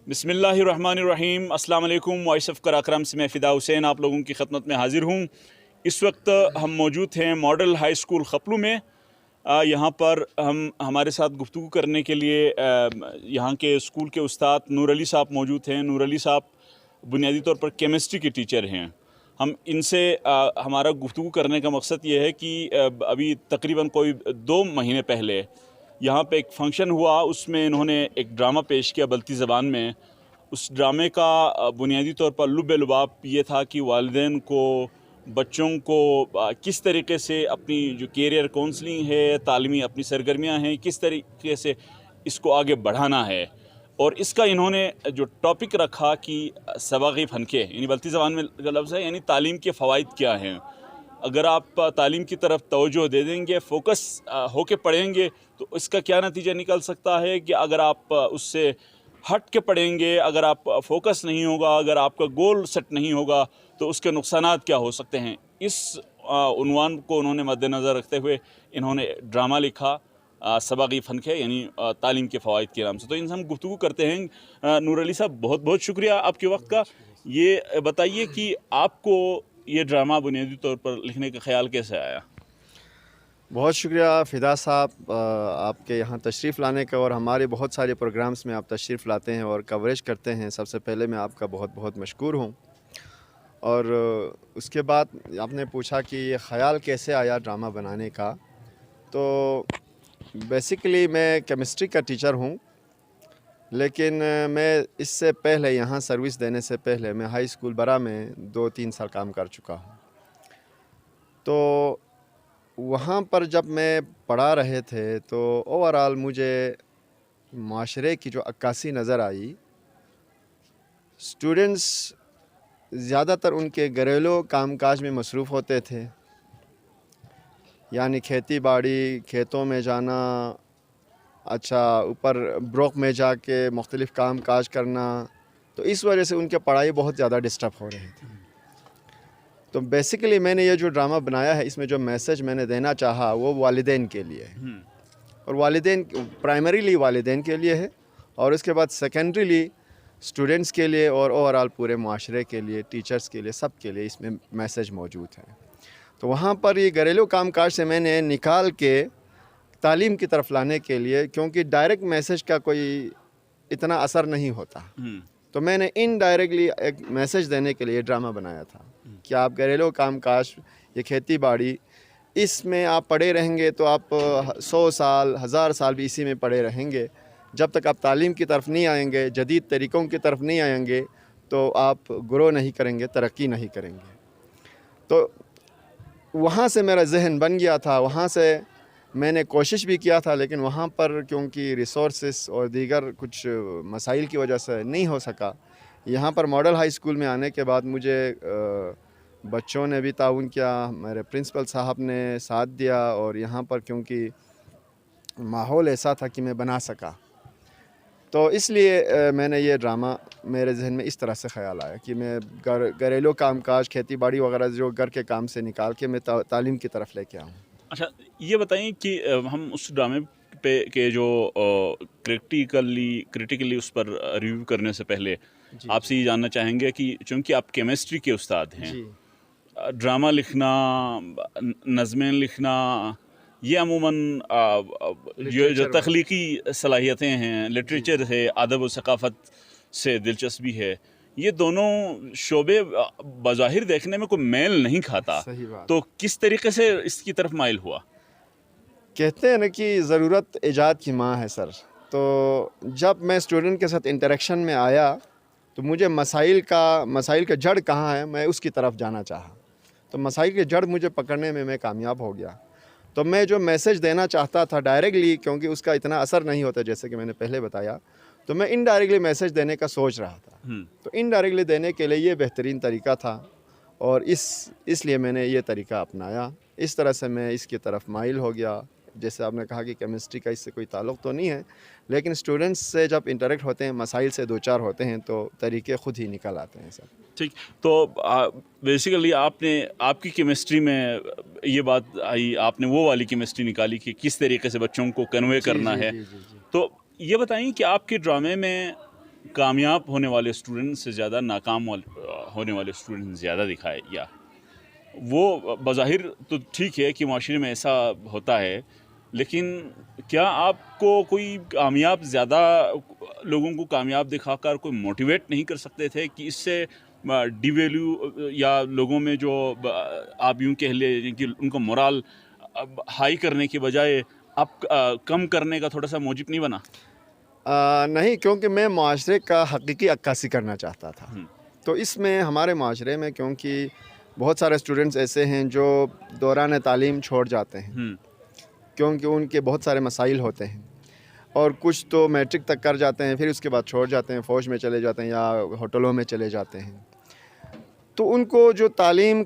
बिस्मिल्लाहिर्रहमानिर्रहीम। अस्सलाम वालेकुम। वॉइस ऑफ कराक्रम से मैं फ़िदा हुसैन आप लोगों की खदमत में हाज़िर हूँ। इस वक्त हम मौजूद हैं मॉडल हाई स्कूल खपलू में। यहाँ पर हमारे साथ गुफ्तगू करने के लिए यहाँ के स्कूल के उस्ताद नूर अली साहब मौजूद हैं। नूर अली साहब बुनियादी तौर पर केमिस्ट्री के टीचर हैं। हम इनसे हमारा गुफ्तगू करने का मकसद ये है कि अभी तकरीबन कोई 2 महीने पहले यहाँ पे एक फ़ंक्शन हुआ, उसमें इन्होंने एक ड्रामा पेश किया बल्ती ज़बान में। उस ड्रामे का बुनियादी तौर पर लुब-ए-लुबाब ये था कि वालिदैन को, बच्चों को किस तरीके से अपनी जो कैरियर काउंसलिंग है, तालीमी अपनी सरगर्मियाँ हैं, किस तरीके से इसको आगे बढ़ाना है। और इसका इन्होंने जो टॉपिक रखा कि सबाक़ी फ़नके, यानी बल्ती ज़बान में लफ्ज़ है, यानी तालीम के फ़वाइद क्या हैं। अगर आप तालीम की तरफ तवज्जो दे देंगे, फ़ोकस होके पढ़ेंगे, तो इसका क्या नतीजा निकल सकता है कि अगर आप उससे हट के पढ़ेंगे, अगर आप फ़ोकस नहीं होगा, अगर आपका गोल सेट नहीं होगा, तो उसके नुकसानात क्या हो सकते हैं। इस उन्वान को उन्होंने मद्देनज़र रखते हुए इन्होंने ड्रामा लिखा सबाक़ी फ़नके, यानी तालीम के फ़वाइद के नाम से। तो इनसे हम गुफ्तगू करते हैं। नूर अली साहब, बहुत बहुत शुक्रिया आपके वक्त का। ये बताइए कि आपको ये ड्रामा बुनियादी तौर पर लिखने का ख़्याल कैसे आया? बहुत शुक्रिया फ़िदा साहब आपके यहाँ तशरीफ़ लाने का, और हमारे बहुत सारे प्रोग्राम्स में आप तशरीफ़ लाते हैं और कवरेज करते हैं। सबसे पहले मैं आपका बहुत बहुत मशकूर हूँ। और उसके बाद आपने पूछा कि ये ख़याल कैसे आया ड्रामा बनाने का। तो बेसिकली मैं केमिस्ट्री का टीचर हूँ, लेकिन मैं इससे पहले यहाँ सर्विस देने से पहले मैं हाई स्कूल बरा में 2-3 साल काम कर चुका हूँ। तो वहाँ पर जब मैं पढ़ा रहे थे तो ओवरऑल मुझे माशरे की जो अक्कासी नज़र आई, स्टूडेंट्स ज़्यादातर उनके घरेलू कामकाज में मसरूफ़ होते थे, यानी खेती बाड़ी, खेतों में जाना, अच्छा ऊपर ब्रोक में जाके मुख्तलिफ़ काम काज करना। तो इस वजह से उनके पढ़ाई बहुत ज़्यादा डिस्टर्ब हो रही थी। तो बेसिकली मैंने ये जो ड्रामा बनाया है, इसमें जो मैसेज मैंने देना चाहा वो वालिदैन के लिए है, और वालिदैन प्राइमरीली वालिदैन के लिए है, और उसके बाद सेकेंडरीली स्टूडेंट्स के लिए, और ओवरऑल पूरे माशरे के लिए, टीचर्स के लिए, सब के लिए इसमें मैसेज मौजूद है। तो वहाँ पर ये घरेलू कामकाज से मैंने निकाल के तालीम की तरफ लाने के लिए, क्योंकि डायरेक्ट मैसेज का कोई इतना असर नहीं होता, तो मैंने इनडायरेक्टली एक मैसेज देने के लिए ड्रामा बनाया था कि आप घरेलू कामकाज, ये खेती बाड़ी, इसमें आप पड़े रहेंगे तो आप 100 साल 1000 साल भी इसी में पड़े रहेंगे। जब तक आप तालीम की तरफ नहीं आएंगे, जदीद तरीक़ों की तरफ नहीं आएंगे, तो आप ग्रो नहीं करेंगे, तरक्की नहीं करेंगे। तो वहाँ से मेरा जहन बन गया था, वहाँ से मैंने कोशिश भी किया था, लेकिन वहाँ पर क्योंकि रिसोर्सेस और दीगर कुछ मसाइल की वजह से नहीं हो सका। यहाँ पर मॉडल हाई स्कूल में आने के बाद मुझे बच्चों ने भी ताउन किया, मेरे प्रिंसिपल साहब ने साथ दिया, और यहाँ पर क्योंकि माहौल ऐसा था कि मैं बना सका, तो इसलिए मैंने ये ड्रामा, मेरे जहन में इस तरह से ख़्याल आया कि मैं घरेलू कामकाज, खेती बाड़ी वगैरह जो घर के काम से निकाल के मैं तालीम की तरफ लेके आऊँ। अच्छा, ये बताइए कि हम उस ड्रामे पे के जो क्रिटिकली उस पर रिव्यू करने से पहले आपसे ये जानना चाहेंगे कि चूँकि आप केमिस्ट्री के उस्ताद हैं, ड्रामा लिखना, नज़में लिखना, ये अमूमन जो तख्लीकी सलाहियतें हैं, लिटरेचर है, अदब व सकाफ़त से दिलचस्पी है, ये दोनों शोबे बज़ाहिर देखने में कोई मेल नहीं खाता। तो किस तरीके से इसकी तरफ माइल हुआ? कहते हैं ना कि ज़रूरत इजाद की माँ है सर। तो जब मैं स्टूडेंट के साथ इंटरेक्शन में आया, तो मुझे मसाइल का जड़ कहाँ है, मैं उसकी तरफ जाना चाहा। तो मसाइल के जड़ मुझे पकड़ने में मैं कामयाब हो गया। तो मैं जो मैसेज देना चाहता था डायरेक्टली, क्योंकि उसका इतना असर नहीं होता जैसे कि मैंने पहले बताया, तो मैं इनडायरेक्टली मैसेज देने का सोच रहा था। तो इनडायरेक्टली देने के लिए ये बेहतरीन तरीका था, और इसलिए मैंने ये तरीका अपनाया। इस तरह से मैं इसकी तरफ माइल हो गया। जैसे आपने कहा कि केमिस्ट्री का इससे कोई ताल्लुक़ तो नहीं है, लेकिन स्टूडेंट्स से जब इंटरेक्ट होते हैं, मसाइल से दो चार होते हैं, तो तरीके ख़ुद ही निकल आते हैं सर। ठीक, तो बेसिकली आपकी केमिस्ट्री में ये बात आई, आपने वो वाली केमिस्ट्री निकाली कि किस तरीके से बच्चों को कन्वे करना है। तो ये बताइए कि आपके ड्रामे में कामयाब होने वाले स्टूडेंट से ज़्यादा नाकाम होने वाले स्टूडेंट ज़्यादा दिखाए या वो बज़ाहिर तो ठीक है कि माशरे में ऐसा होता है, लेकिन क्या आपको कोई कामयाब ज़्यादा लोगों को कामयाब दिखाकर कोई मोटिवेट नहीं कर सकते थे कि इससे डिवैल्यू या लोगों में जो आप यूँ कह ले कि उनको मोरल हाई करने की बजाय आप कम करने का थोड़ा सा मौजिब नहीं बना? नहीं, क्योंकि मैं माशरे का हकीकी अक्कासी करना चाहता था। तो इसमें हमारे माशरे में क्योंकि बहुत सारे स्टूडेंट्स ऐसे हैं जो दौरान तालीम छोड़ जाते हैं क्योंकि उनके बहुत सारे मसाइल होते हैं, और कुछ तो मैट्रिक तक कर जाते हैं, फिर उसके बाद छोड़ जाते हैं, फ़ौज में चले जाते हैं या होटलों में चले जाते हैं। तो उनको जो तालीम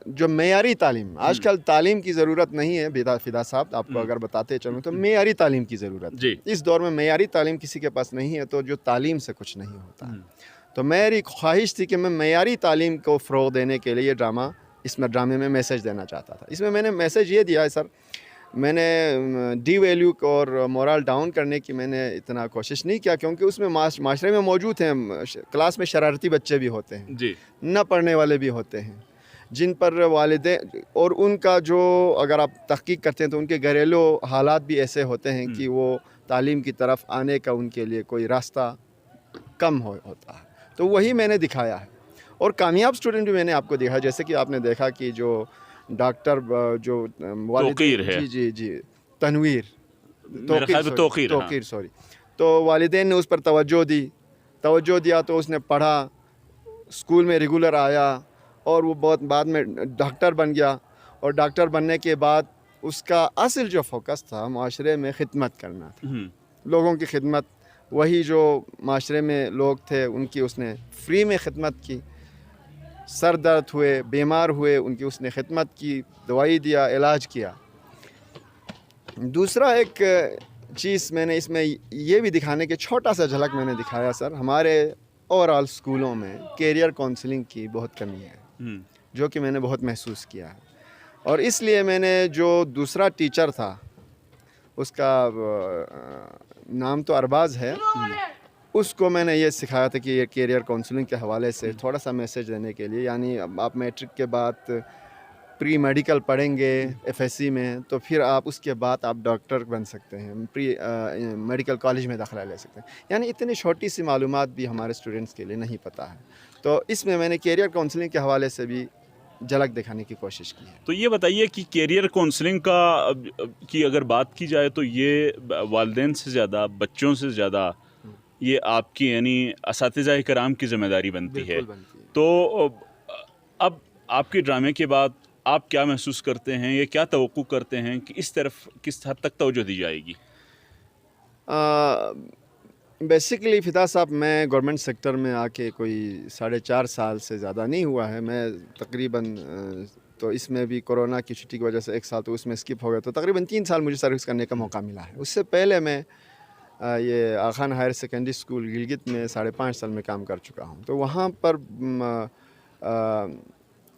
जो मेयारी तालीम, आजकल तालीम की ज़रूरत नहीं है फिदा साहब, आपको अगर बताते चलूँ तो मेयारी तालीम की ज़रूरत है। इस दौर में मेयारी तालीम किसी के पास नहीं है, तो जो तालीम से कुछ नहीं होता। तो मेरी ख्वाहिश थी कि मैं मेयारी तालीम को फ़रोग़ देने के लिए इसमें ड्रामे में मैसेज देना चाहता था। इसमें मैंने मैसेज ये दिया है सर, मैंने डी वैल्यू और मोरल डाउन करने की मैंने इतना कोशिश नहीं किया, क्योंकि उसमें माशरे में मौजूद हैं, क्लास में शरारती बच्चे भी होते हैं जी, न पढ़ने वाले भी होते हैं, जिन पर वालिदैन और उनका जो अगर आप तहकीक करते हैं तो उनके घरेलू हालात भी ऐसे होते हैं कि वो तालीम की तरफ आने का उनके लिए कोई रास्ता कम होता है। तो वही मैंने दिखाया है, और कामयाब स्टूडेंट भी मैंने आपको दिखाया, जैसे कि आपने देखा कि जो डॉक्टर जो तौकीर है, जी तनवीर तौकीर सॉरी, तो वालिदैन ने उस पर तवज्जो दिया तो उसने पढ़ा, स्कूल में रेगुलर आया, और वो बहुत बाद में डॉक्टर बन गया, और डॉक्टर बनने के बाद उसका असल जो फोकस था माशरे में खिदमत करना था, लोगों की खिदमत। वही जो माशरे में लोग थे उनकी उसने फ्री में खिदमत की, सर दर्द हुए, बीमार हुए, उनकी उसने खिदमत की, दवाई दिया, इलाज किया। दूसरा एक चीज़ मैंने इसमें ये भी दिखाने के छोटा सा झलक मैंने दिखाया सर, हमारे ओवरऑल स्कूलों में कैरियर काउंसलिंग की बहुत कमी है, जो कि मैंने बहुत महसूस किया है, और इसलिए मैंने जो दूसरा टीचर था उसका नाम तो अरबाज़ है, उसको मैंने ये सिखाया था कि ये कैरियर काउंसलिंग के हवाले से थोड़ा सा मैसेज देने के लिए, यानी आप मैट्रिक के बाद प्री मेडिकल पढ़ेंगे एफएससी में, तो फिर आप उसके बाद आप डॉक्टर बन सकते हैं, प्री मेडिकल कॉलेज में दाखिला ले सकते हैं। यानी इतनी छोटी सी मालूमात भी हमारे स्टूडेंट्स के लिए नहीं पता है, तो इसमें मैंने कैरियर काउंसलिंग के हवाले से भी झलक दिखाने की कोशिश की है। तो ये बताइए कि कैरियर काउंसलिंग की अगर बात की जाए तो ये वालिदैन से ज़्यादा, बच्चों से ज़्यादा ये आपकी यानी असातिज़ा कराम की ज़िम्मेदारी बनती है। तो अब आपके ड्रामे के बाद आप क्या महसूस करते हैं, ये क्या तवक्कुह करते हैं कि इस तरफ किस हद तक तवज्जो दी जाएगी? बेसिकली फ़िदा साहब, मैं गवर्नमेंट सेक्टर में आके कोई 4.5 साल से ज़्यादा नहीं हुआ है। मैं तकरीबन तो इसमें भी कोरोना की छुट्टी की वजह से 1 साल तो उसमें स्किप हो गया, तो तकरीबन 3 साल मुझे सर्विस करने का मौका मिला है। उससे पहले मैं ये Aga Khan higher secondary school Gilgit में 5.5 साल में काम कर चुका हूँ। तो वहाँ पर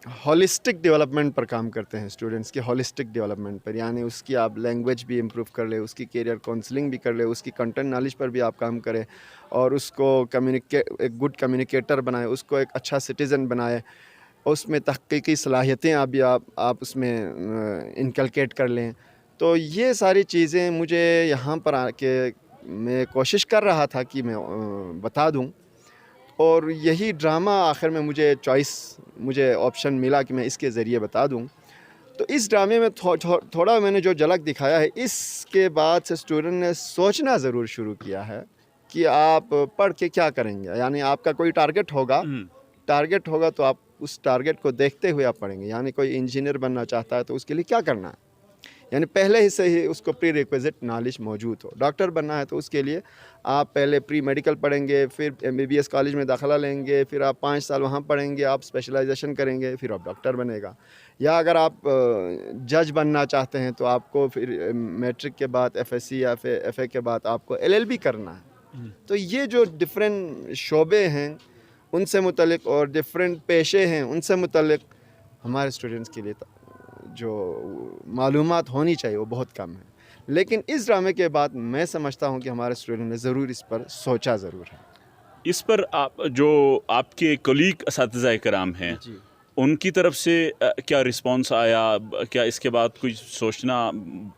हॉलिस्टिक डेवलपमेंट पर काम करते हैं, स्टूडेंट्स के हॉलिस्टिक डेवलपमेंट पर, यानी उसकी आप लैंग्वेज भी इम्प्रूव कर ले, उसकी कैरियर काउंसलिंग भी कर ले, उसकी कंटेंट नॉलेज पर भी आप काम करें, और उसको एक गुड कम्युनिकेटर बनाए, उसको एक अच्छा सिटीज़न बनाए, उसमें तहक़ीक़ी सलाहियतें आप उसमें इनकलकेट कर लें। तो ये सारी चीज़ें मुझे यहाँ पर आके मैं कोशिश कर रहा था कि मैं बता दूँ, और यही ड्रामा आखिर में मुझे ऑप्शन मिला कि मैं इसके ज़रिए बता दूं। तो इस ड्रामे में थोड़ा मैंने जो झलक दिखाया है, इसके बाद से स्टूडेंट ने सोचना ज़रूर शुरू किया है कि आप पढ़ के क्या करेंगे। यानी आपका कोई टारगेट होगा तो आप उस टारगेट को देखते हुए आप पढ़ेंगे। यानी कोई इंजीनियर बनना चाहता है तो उसके लिए क्या करना है, यानी पहले ही से ही उसको प्री रिक्विजिट नॉलेज मौजूद हो। डॉक्टर बनना है तो उसके लिए आप पहले प्री मेडिकल पढ़ेंगे, फिर MBBS कॉलेज में दाखिला लेंगे, फिर आप 5 साल वहाँ पढ़ेंगे, आप स्पेशलाइजेशन करेंगे, फिर आप डॉक्टर बनेगा। या अगर आप जज बनना चाहते हैं तो आपको फिर मैट्रिक के बाद FSC या फिर FA के बाद आपको LLB करना है। तो ये जो डिफरेंट शोबे हैं उनसे मुतल्लिक और डिफरेंट पेशे हैं उनसे मुतल्लिक हमारे स्टूडेंट्स के लिए जो मालूमात होनी चाहिए वो बहुत कम है। لیکن اس ڈرامے کے بعد میں سمجھتا ہوں کہ ہمارے اسٹوڈنٹ نے ضرور اس پر سوچا ضرور ہے. اس پر جو آپ کے کولیگ اساتذہ کرام ہیں ان کی طرف سے کیا رسپانس آیا؟ کیا اس کے بعد کچھ سوچنا،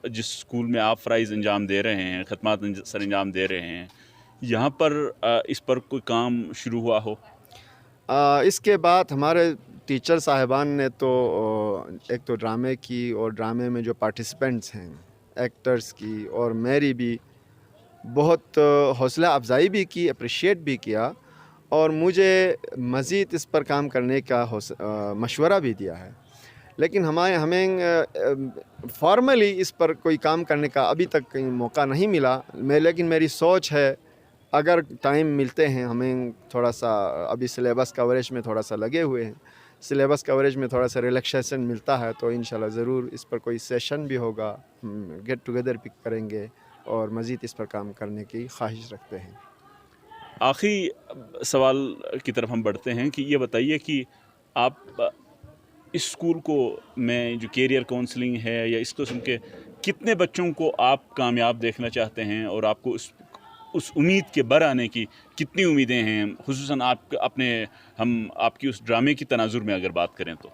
جس اسکول میں آپ فرائض انجام دے رہے ہیں، خدمات سر انجام دے رہے ہیں، یہاں پر اس پر کوئی کام شروع ہوا ہو؟ اس کے بعد ہمارے ٹیچر صاحبان نے تو ایک تو ڈرامے کی اور ڈرامے میں جو پارٹیسپینٹس ہیں ایکٹرز کی اور میری بھی بہت حوصلہ افزائی بھی کی، اپریشیٹ بھی کیا اور مجھے مزید اس پر کام کرنے کا مشورہ بھی دیا ہے. لیکن ہمیں فارملی اس پر کوئی کام کرنے کا ابھی تک کہیں موقع نہیں ملا. لیکن میری سوچ ہے اگر ٹائم ملتے ہیں ہمیں تھوڑا سا، ابھی سلیبس کوریج میں تھوڑا سا لگے ہوئے ہیں، سلیبس کوریج میں تھوڑا سا ریلیکسیشن ملتا ہے تو انشاءاللہ ضرور اس پر کوئی سیشن بھی ہوگا، گیٹ ٹوگیدر بھی کریں گے اور مزید اس پر کام کرنے کی خواہش رکھتے ہیں. آخری سوال کی طرف ہم بڑھتے ہیں کہ یہ بتائیے کہ آپ اس اسکول کو میں جو کیریئر کونسلنگ ہے یا اس قسم کے کتنے بچوں کو آپ کامیاب دیکھنا چاہتے ہیں، اور آپ کو اس امید کے بر آنے کی کتنی امیدیں ہیں، خصوصاً آپ کی اس ڈرامے کی تناظر میں اگر بات کریں تو؟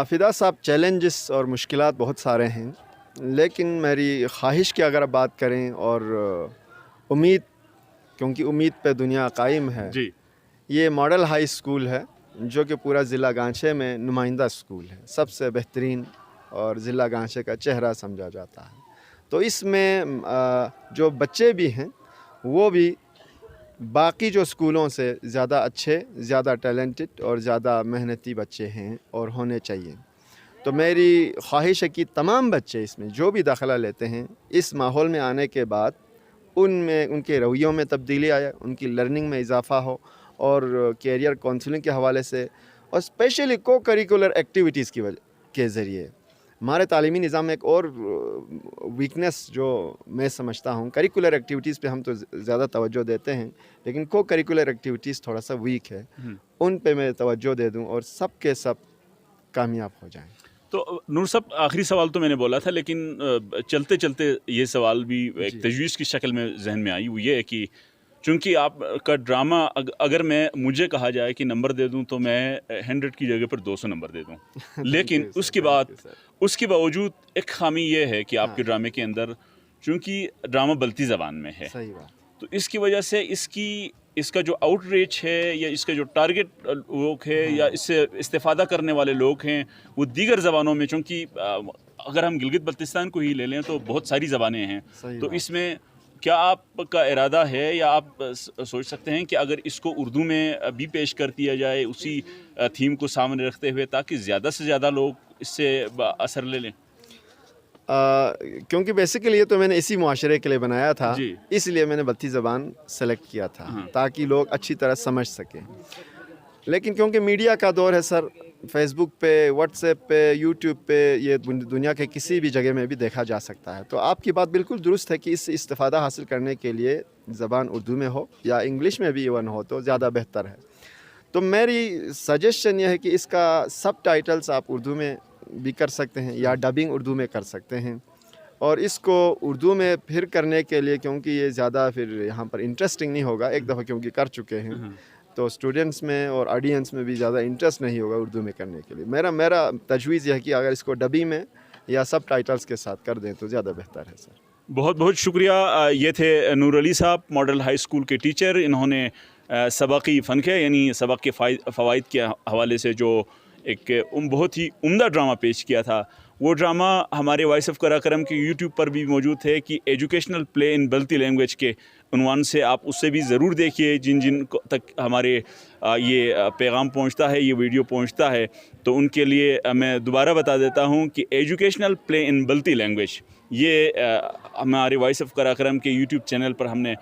فدا صاحب، چیلنجز اور مشکلات بہت سارے ہیں، لیکن میری خواہش کی اگر بات کریں اور امید، کیونکہ امید پہ دنیا قائم ہے، جی، یہ ماڈل ہائی اسکول ہے جو کہ پورا ضلع گانچے میں نمائندہ اسکول ہے، سب سے بہترین اور ضلع گانچے کا چہرہ سمجھا جاتا ہے. تو اس میں جو بچے بھی ہیں وہ بھی باقی جو اسکولوں سے زیادہ اچھے، زیادہ ٹیلنٹڈ اور زیادہ محنتی بچے ہیں اور ہونے چاہیے. تو میری خواہش ہے کہ تمام بچے اس میں جو بھی داخلہ لیتے ہیں اس ماحول میں آنے کے بعد ان کے رویوں میں تبدیلی آئے، ان کی لرننگ میں اضافہ ہو اور کیریئر کونسلنگ کے حوالے سے اور اسپیشلی کو کریکولر ایکٹیویٹیز کے ذریعے. ہمارے تعلیمی نظام میں ایک اور ویکنس جو میں سمجھتا ہوں، کریکولر ایکٹیویٹیز پہ ہم تو زیادہ توجہ دیتے ہیں لیکن کو کریکولر ایکٹیویٹیز تھوڑا سا ویک ہے، ان پہ میں توجہ دے دوں اور سب کے سب کامیاب ہو جائیں. تو نور صاحب، آخری سوال تو میں نے بولا تھا لیکن چلتے چلتے یہ سوال بھی ایک تجویز کی شکل میں ذہن میں آئی، وہ یہ ہے کہ چونکہ آپ کا ڈرامہ اگر مجھے کہا جائے کہ نمبر دے دوں تو میں 100 کی جگہ پر 200 نمبر دے دوں، لیکن اس کے باوجود ایک خامی یہ ہے کہ آپ کے ڈرامے کے اندر چونکہ ڈرامہ بلتی زبان میں ہے، تو اس کی وجہ سے اس کا جو آؤٹ ریچ ہے یا اس کا جو ٹارگٹ لوگ ہے یا اس سے استفادہ کرنے والے لوگ ہیں وہ دیگر زبانوں میں، چونکہ اگر ہم گلگت بلتستان کو ہی لے لیں تو بہت ساری زبانیں ہیں، تو اس میں کیا آپ کا ارادہ ہے یا آپ سوچ سکتے ہیں کہ اگر اس کو اردو میں بھی پیش کر دیا جائے اسی تھیم کو سامنے رکھتے ہوئے، تاکہ زیادہ سے زیادہ لوگ اس سے اثر لے لیں؟ کیونکہ بیسیکلی یہ تو میں نے اسی معاشرے کے لیے بنایا تھا، اس لیے میں نے بلتی زبان سلیکٹ کیا تھا تاکہ لوگ اچھی طرح سمجھ سکیں. لیکن کیونکہ میڈیا کا دور ہے سر، فیس بک پہ، واٹس ایپ پہ، یوٹیوب پہ یہ دنیا کے کسی بھی جگہ میں بھی دیکھا جا سکتا ہے. تو آپ کی بات بالکل درست ہے کہ اس سے استفادہ حاصل کرنے کے لیے زبان اردو میں ہو یا انگلش میں بھی ایون ہو تو زیادہ بہتر ہے. تو میری سجیشن یہ ہے کہ اس کا سب ٹائٹلز آپ اردو میں بھی کر سکتے ہیں یا ڈبنگ اردو میں کر سکتے ہیں، اور اس کو اردو میں پھر کرنے کے لیے کیونکہ یہ زیادہ پھر یہاں پر انٹرسٹنگ نہیں ہوگا، ایک دفعہ کیونکہ کر چکے ہیں تو اسٹوڈنٹس میں اور آڈینس میں بھی زیادہ انٹرسٹ نہیں ہوگا اردو میں کرنے کے لیے. میرا تجویز یہ ہے کہ اگر اس کو ڈبی میں یا سب ٹائٹلز کے ساتھ کر دیں تو زیادہ بہتر ہے. سر بہت بہت شکریہ. یہ تھے نور علی صاحب، ماڈل ہائی اسکول کے ٹیچر. انہوں نے سبقی فنکے یعنی سبق کے فوائد کے حوالے سے جو ایک بہت ہی عمدہ ڈرامہ پیش کیا تھا، وہ ڈرامہ ہمارے وائس آف قراقرم کے یوٹیوب پر بھی موجود ہے کہ ایجوکیشنل پلے ان بلتی لینگویج کے عنوان سے. آپ اسے بھی ضرور دیکھیے جن تک ہمارے یہ پیغام پہنچتا ہے، یہ ویڈیو پہنچتا ہے، تو ان کے لیے میں دوبارہ بتا دیتا ہوں کہ ایجوکیشنل پلے ان بلتی لینگویج یہ ہمارے وائس آف قراقرم کے یوٹیوب چینل پر ہم نے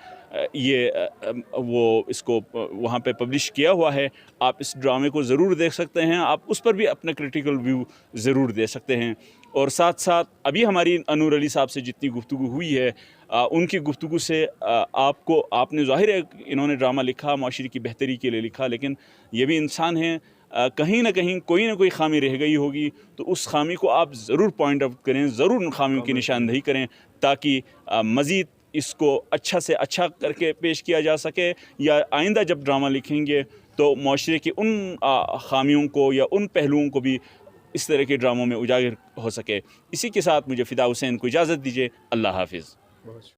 اس کو وہاں پہ پبلش کیا ہوا ہے. آپ اس ڈرامے کو ضرور دیکھ سکتے ہیں، آپ اس پر بھی اپنا کریٹیکل ویو ضرور دے سکتے ہیں. اور ساتھ ساتھ ابھی ہماری نور علی صاحب سے جتنی گفتگو ہوئی ہے، ان کی گفتگو سے آپ نے ظاہر ہے انہوں نے ڈرامہ لکھا، معاشرے کی بہتری کے لیے لکھا، لیکن یہ بھی انسان ہیں، کہیں نہ کہیں کوئی نہ کوئی خامی رہ گئی ہوگی تو اس خامی کو آپ ضرور پوائنٹ آؤٹ کریں، ضرور ان خامیوں کی نشاندہی کریں تاکہ مزید اس کو اچھا سے اچھا کر کے پیش کیا جا سکے، یا آئندہ جب ڈرامہ لکھیں گے تو معاشرے کی ان خامیوں کو یا ان پہلوؤں کو بھی اس طرح کے ڈراموں میں اجاگر ہو سکے۔ اسی کے ساتھ مجھے فدا حسین کو اجازت دیجیے، اللہ حافظ۔